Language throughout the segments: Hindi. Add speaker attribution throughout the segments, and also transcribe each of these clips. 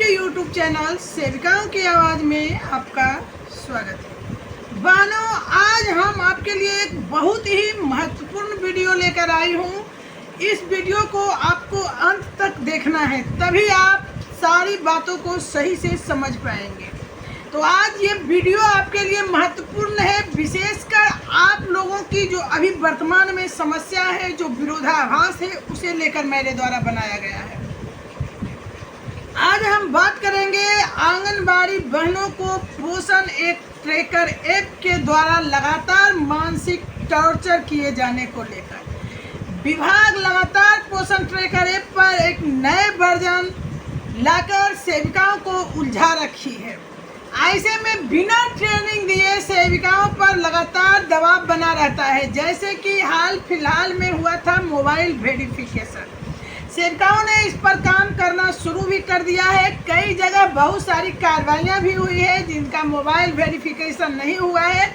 Speaker 1: YouTube चैनल सेविकाओं की आवाज़ में आपका स्वागत है। बहनों, आज हम आपके लिए एक बहुत ही महत्वपूर्ण वीडियो लेकर आई हूँ। इस वीडियो को आपको अंत तक देखना है, तभी आप सारी बातों को सही से समझ पाएंगे। तो आज ये वीडियो आपके लिए महत्वपूर्ण है, विशेषकर आप लोगों की जो अभी वर्तमान में समस्या है, जो विरोधाभास है, उसे लेकर मेरे द्वारा बनाया गया है। आज हम बात करेंगे आंगनबाड़ी बहनों को पोषण एक ट्रैकर ऐप के द्वारा लगातार मानसिक टॉर्चर किए जाने को लेकर। विभाग लगातार पोषण ट्रैकर ऐप पर एक नए वर्जन लाकर सेविकाओं को उलझा रखी है। ऐसे में बिना ट्रेनिंग दिए सेविकाओं पर लगातार दबाव बना रहता है, जैसे कि हाल फिलहाल में हुआ था मोबाइल वेरिफिकेशन। सेविकाओं ने इस पर काम करना शुरू भी कर दिया है। कई जगह बहुत सारी कार्रवाइयां भी हुई है जिनका मोबाइल वेरिफिकेशन नहीं हुआ है।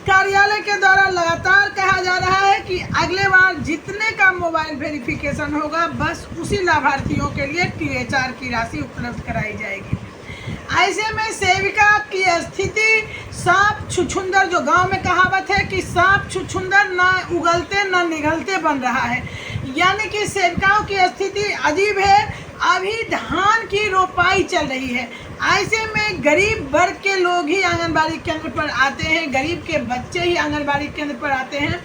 Speaker 1: कार्यालय के द्वारा लगातार कहा जा रहा है कि अगले बार जितने का मोबाइल वेरिफिकेशन होगा, बस उसी लाभार्थियों के लिए THR की राशि उपलब्ध कराई जाएगी। ऐसे में सेविका की स्थिति सांप छुछुंदर, जो गांव में कहावत है कि सांप छुछुंदर ना उगलते ना निगलते बन रहा है, यानी कि सेविकाओं की स्थिति अजीब है। अभी धान की रोपाई चल रही है। ऐसे में गरीब वर्ग के लोग ही आंगनबाड़ी केंद्र पर आते हैं, गरीब के बच्चे ही आंगनबाड़ी केंद्र पर आते हैं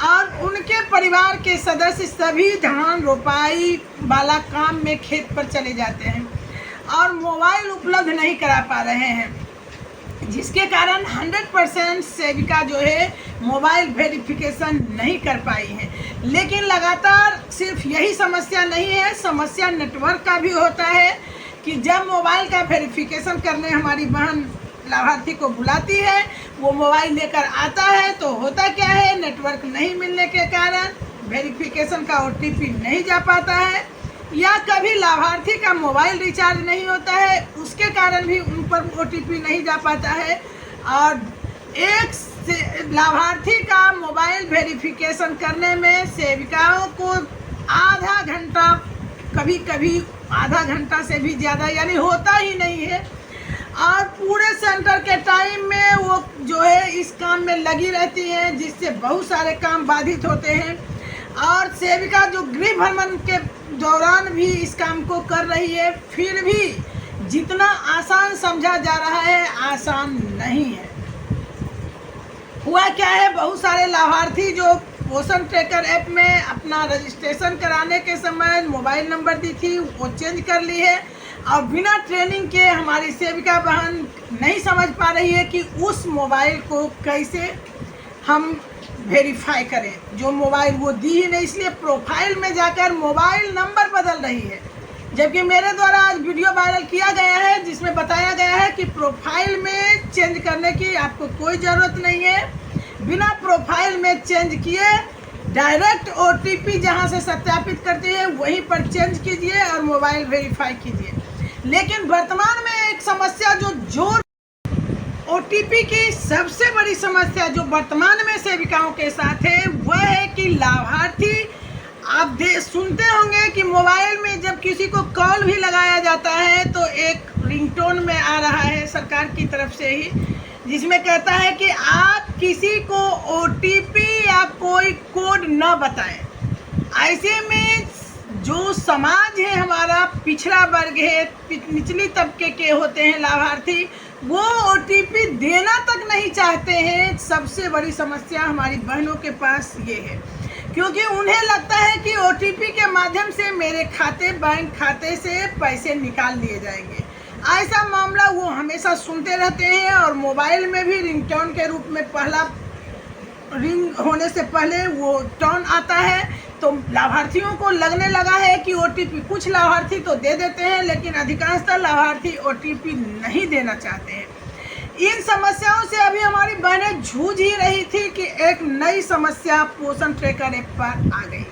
Speaker 1: और उनके परिवार के सदस्य सभी धान रोपाई वाला काम में खेत पर चले जाते हैं और मोबाइल उपलब्ध नहीं करा पा रहे हैं, जिसके कारण 100% सेविका जो है मोबाइल वेरिफिकेशन नहीं कर पाई है। लेकिन लगातार सिर्फ यही समस्या नहीं है, समस्या नेटवर्क का भी होता है कि जब मोबाइल का वेरिफिकेशन करने हमारी बहन लाभार्थी को बुलाती है, वो मोबाइल लेकर आता है, तो होता क्या है, नेटवर्क नहीं मिलने के कारण वेरिफिकेशन का OTP नहीं जा पाता है, या कभी लाभार्थी का मोबाइल रिचार्ज नहीं होता है, उसके कारण भी उन पर OTP नहीं जा पाता है। और एक लाभार्थी का मोबाइल वेरिफिकेशन करने में सेविकाओं को आधा घंटा, कभी कभी आधा घंटा से भी ज़्यादा, यानी होता ही नहीं है। और पूरे सेंटर के टाइम में वो जो है इस काम में लगी रहती हैं, जिससे बहुत सारे काम बाधित होते हैं। और सेविका जो गृह भ्रमण के दौरान भी इस काम को कर रही है, फिर भी जितना आसान समझा जा रहा है, आसान नहीं है। हुआ क्या है, बहुत सारे लाभार्थी जो पोषण ट्रैकर ऐप में अपना रजिस्ट्रेशन कराने के समय मोबाइल नंबर दी थी, वो चेंज कर ली है और बिना ट्रेनिंग के हमारी सेविका बहन नहीं समझ पा रही है कि उस मोबाइल को कैसे हम वेरीफाई करें। जो मोबाइल वो दी ही नहीं, इसलिए प्रोफाइल में जाकर मोबाइल नंबर बदल रही है। जबकि मेरे द्वारा आज वीडियो वायरल किया गया है जिसमें बताया गया है कि प्रोफाइल में चेंज करने की आपको कोई ज़रूरत नहीं है। बिना प्रोफाइल में चेंज किए डायरेक्ट OTP जहां से सत्यापित करते हैं वहीं पर चेंज कीजिए और मोबाइल वेरीफाई कीजिए। लेकिन वर्तमान में एक समस्या जो OTP की सबसे बड़ी समस्या जो वर्तमान में सेविकाओं के साथ है, वह है कि लाभार्थी, आप सुनते होंगे कि मोबाइल में जब किसी को कॉल भी लगाया जाता है तो एक रिंगटोन में आ रहा है सरकार की तरफ से ही, जिसमें कहता है कि आप किसी को OTP या कोई कोड न बताएं। ऐसे में जो समाज है हमारा, पिछड़ा वर्ग है, निचली तबके के होते हैं लाभार्थी, वो OTP देना तक नहीं चाहते हैं। सबसे बड़ी समस्या हमारी बहनों के पास ये है, क्योंकि उन्हें लगता है कि OTP के माध्यम से मेरे खाते, बैंक खाते से पैसे निकाल लिए जाएंगे। ऐसा मामला वो हमेशा सुनते रहते हैं और मोबाइल में भी रिंगटोन के रूप में पहला रिंग होने से पहले वो टोन आता है, तो लाभार्थियों को लगने लगा है कि OTP, कुछ लाभार्थी तो दे देते हैं लेकिन अधिकांशतः लाभार्थी OTP नहीं देना चाहते हैं। इन समस्याओं से अभी हमारी बहनें जूझ ही रही थी कि एक नई समस्या पोषण ट्रैकर ऐप पर आ गई।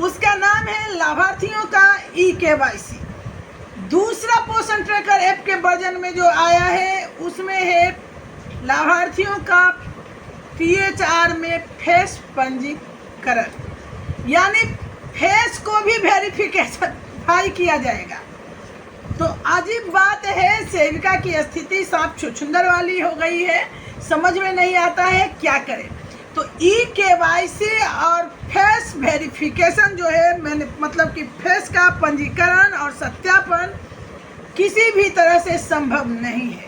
Speaker 1: उसका नाम है लाभार्थियों का eKYC। दूसरा पोषण ट्रैकर ऐप के वर्जन में जो आया है उसमें है लाभार्थियों का THR में फेस पंजीकरण, यानी फेस को भी वेरिफिकेशन किया जाएगा। तो अजीब बात है, सेविका की स्थिति सांप छुछुंदर वाली हो गई है, समझ में नहीं आता है क्या करें। तो ई-केवाईसी और फेस वेरिफिकेशन जो है, मैंने मतलब कि फेस का पंजीकरण और सत्यापन किसी भी तरह से संभव नहीं है।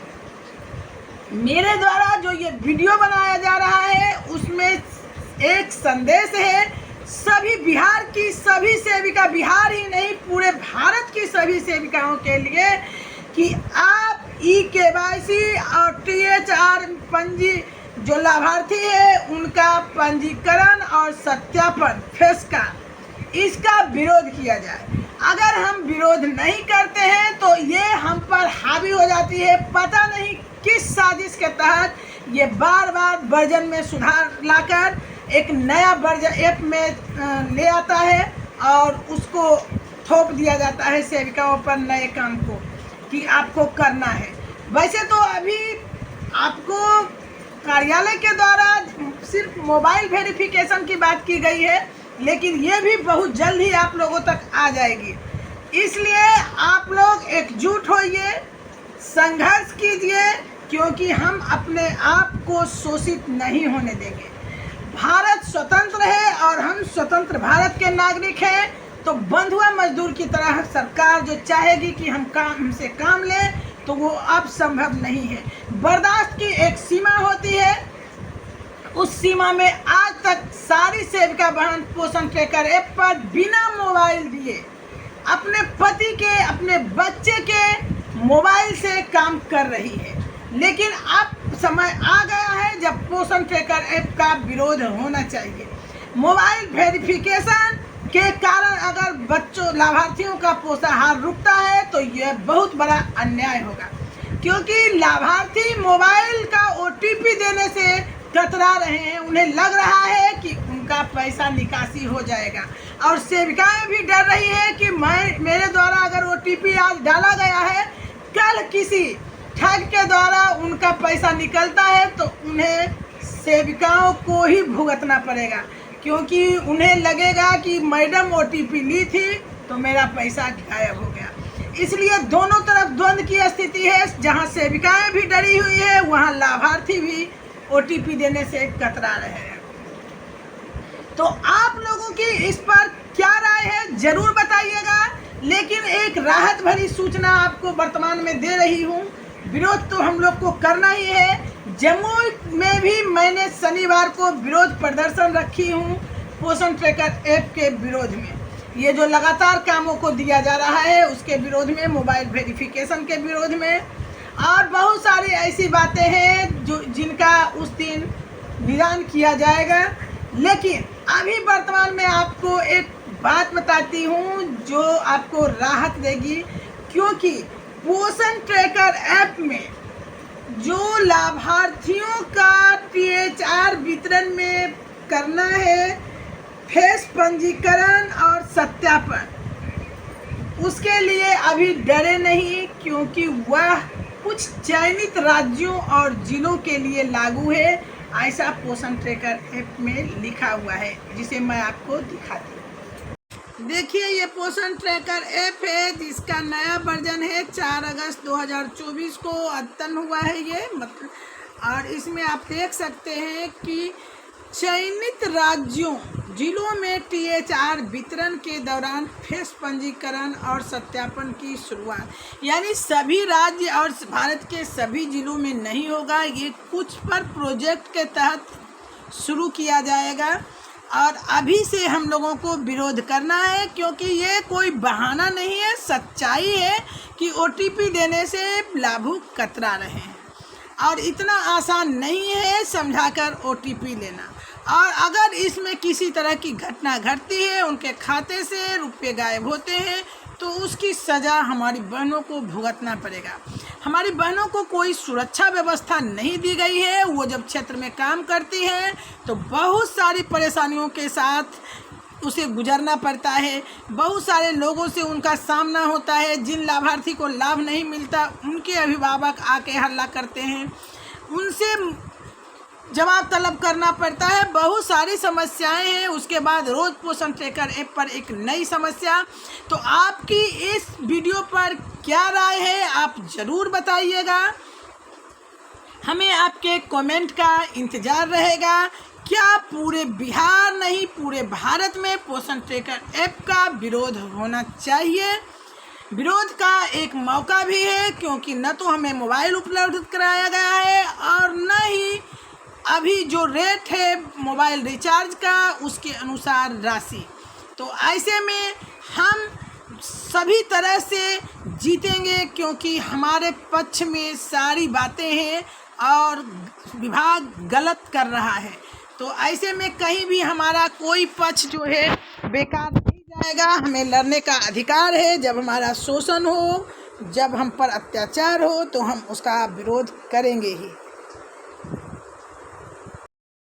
Speaker 1: मेरे द्वारा जो ये वीडियो बनाया जा रहा है उसमें एक संदेश है सभी बिहार की सभी सेविका, बिहार ही नहीं पूरे भारत की सभी सेविकाओं के लिए कि आप ई-केवाईसी और THR पंजी जो लाभार्थी है उनका पंजीकरण और सत्यापन फेस का, इसका विरोध किया जाए। अगर हम विरोध नहीं करते हैं तो ये हम पर हावी हो जाती है, पता नहीं किस साजिश के तहत ये बार बार वर्जन में सुधार लाकर एक नया वर्जन ऐप में ले आता है और उसको थोप दिया जाता है सेविकाओं पर नए काम को कि आपको करना है। वैसे तो अभी आपको कार्यालय के द्वारा सिर्फ मोबाइल वेरिफिकेशन की बात की गई है, लेकिन ये भी बहुत जल्द ही आप लोगों तक आ जाएगी। इसलिए आप लोग एकजुट होइए, संघर्ष कीजिए, क्योंकि हम अपने आप को शोषित नहीं होने देंगे। भारत स्वतंत्र है और हम स्वतंत्र भारत के नागरिक हैं, तो बंधुआ मजदूर की तरह सरकार जो चाहेगी कि हमसे काम लें तो वो अब संभव नहीं है। बर्दाश्त की एक सीमा होती है, उस सीमा में आज तक सारी सेविका बहन पोषण ट्रैकर ऐप पर बिना मोबाइल दिए अपने पति के, अपने बच्चे के मोबाइल से काम कर रही है। लेकिन अब समय आ गया है जब पोषण ट्रैकर ऐप का विरोध होना चाहिए। मोबाइल वेरिफिकेशन के कारण अगर बच्चों लाभार्थियों का पोषाहार रुकता है तो यह बहुत बड़ा अन्याय होगा, क्योंकि लाभार्थी मोबाइल का OTP देने से कतरा रहे हैं। उन्हें लग रहा है कि उनका पैसा निकासी हो जाएगा और सेविकाएं भी डर रही है कि मेरे द्वारा अगर OTP आज डाला गया है, कल किसी ठग के द्वारा उनका पैसा निकलता है तो उन्हें सेविकाओं को ही भुगतना पड़ेगा, क्योंकि उन्हें लगेगा कि मैडम OTP ली थी तो मेरा पैसा गायब हो गया। इसलिए दोनों तरफ द्वंद्व की स्थिति है, जहां सेविकाएं भी डरी हुई है वहां लाभार्थी भी OTP देने से कतरा रहे हैं। तो आप लोगों की इस पर क्या राय है जरूर बताइएगा। लेकिन एक राहत भरी सूचना आपको वर्तमान में दे रही हूँ, विरोध तो हम लोग को करना ही है। जम्मू में भी मैंने शनिवार को विरोध प्रदर्शन रखी हूँ पोषण ट्रैकर ऐप के विरोध में। ये जो लगातार कामों को दिया जा रहा है उसके विरोध में, मोबाइल वेरिफिकेशन के विरोध में, और बहुत सारी ऐसी बातें हैं जो जिनका उस दिन निदान किया जाएगा। लेकिन अभी वर्तमान में आपको एक बात बताती हूँ जो आपको राहत देगी, क्योंकि पोषण ट्रैकर ऐप में जो लाभार्थियों का THR वितरण में करना है फेस पंजीकरण और सत्यापन, उसके लिए अभी डरे नहीं, क्योंकि वह कुछ चयनित राज्यों और जिलों के लिए लागू है। ऐसा पोषण ट्रैकर ऐप में लिखा हुआ है, जिसे मैं आपको दिखाती हूँ। देखिए, ये पोषण ट्रैकर ऐप है जिसका नया वर्जन है 4 अगस्त 2024 को अद्यतन हुआ है ये, मतलब। और इसमें आप देख सकते हैं कि चयनित राज्यों जिलों में THR वितरण के दौरान फेस पंजीकरण और सत्यापन की शुरुआत, यानी सभी राज्य और भारत के सभी जिलों में नहीं होगा, ये कुछ पर प्रोजेक्ट के तहत शुरू किया जाएगा। और अभी से हम लोगों को विरोध करना है, क्योंकि ये कोई बहाना नहीं है, सच्चाई है कि OTP देने से लाभुक कतरा रहे हैं और इतना आसान नहीं है समझाकर OTP लेना। और अगर इसमें किसी तरह की घटना घटती है, उनके खाते से रुपये गायब होते हैं, तो उसकी सज़ा हमारी बहनों को भुगतना पड़ेगा। हमारी बहनों को कोई सुरक्षा व्यवस्था नहीं दी गई है। वो जब क्षेत्र में काम करती हैं तो बहुत सारी परेशानियों के साथ उसे गुजरना पड़ता है। बहुत सारे लोगों से उनका सामना होता है। जिन लाभार्थी को लाभ नहीं मिलता, उनके अभिभावक आके हल्ला करते हैं, उनसे जवाब तलब करना पड़ता है। बहुत सारी समस्याएं हैं। उसके बाद रोज पोषण ट्रैकर ऐप पर एक नई समस्या। तो आपकी इस वीडियो पर क्या राय है, आप ज़रूर बताइएगा। हमें आपके कमेंट का इंतज़ार रहेगा। क्या पूरे बिहार नहीं पूरे भारत में पोषण ट्रैकर ऐप का विरोध होना चाहिए? विरोध का एक मौका भी है, क्योंकि न तो हमें मोबाइल उपलब्ध कराया गया है और न ही अभी जो रेट है मोबाइल रिचार्ज का उसके अनुसार राशि। तो ऐसे में हम सभी तरह से जीतेंगे, क्योंकि हमारे पक्ष में सारी बातें हैं और विभाग गलत कर रहा है। तो ऐसे में कहीं भी हमारा कोई पक्ष जो है बेकार नहीं जाएगा। हमें लड़ने का अधिकार है। जब हमारा शोषण हो, जब हम पर अत्याचार हो, तो हम उसका विरोध करेंगे ही।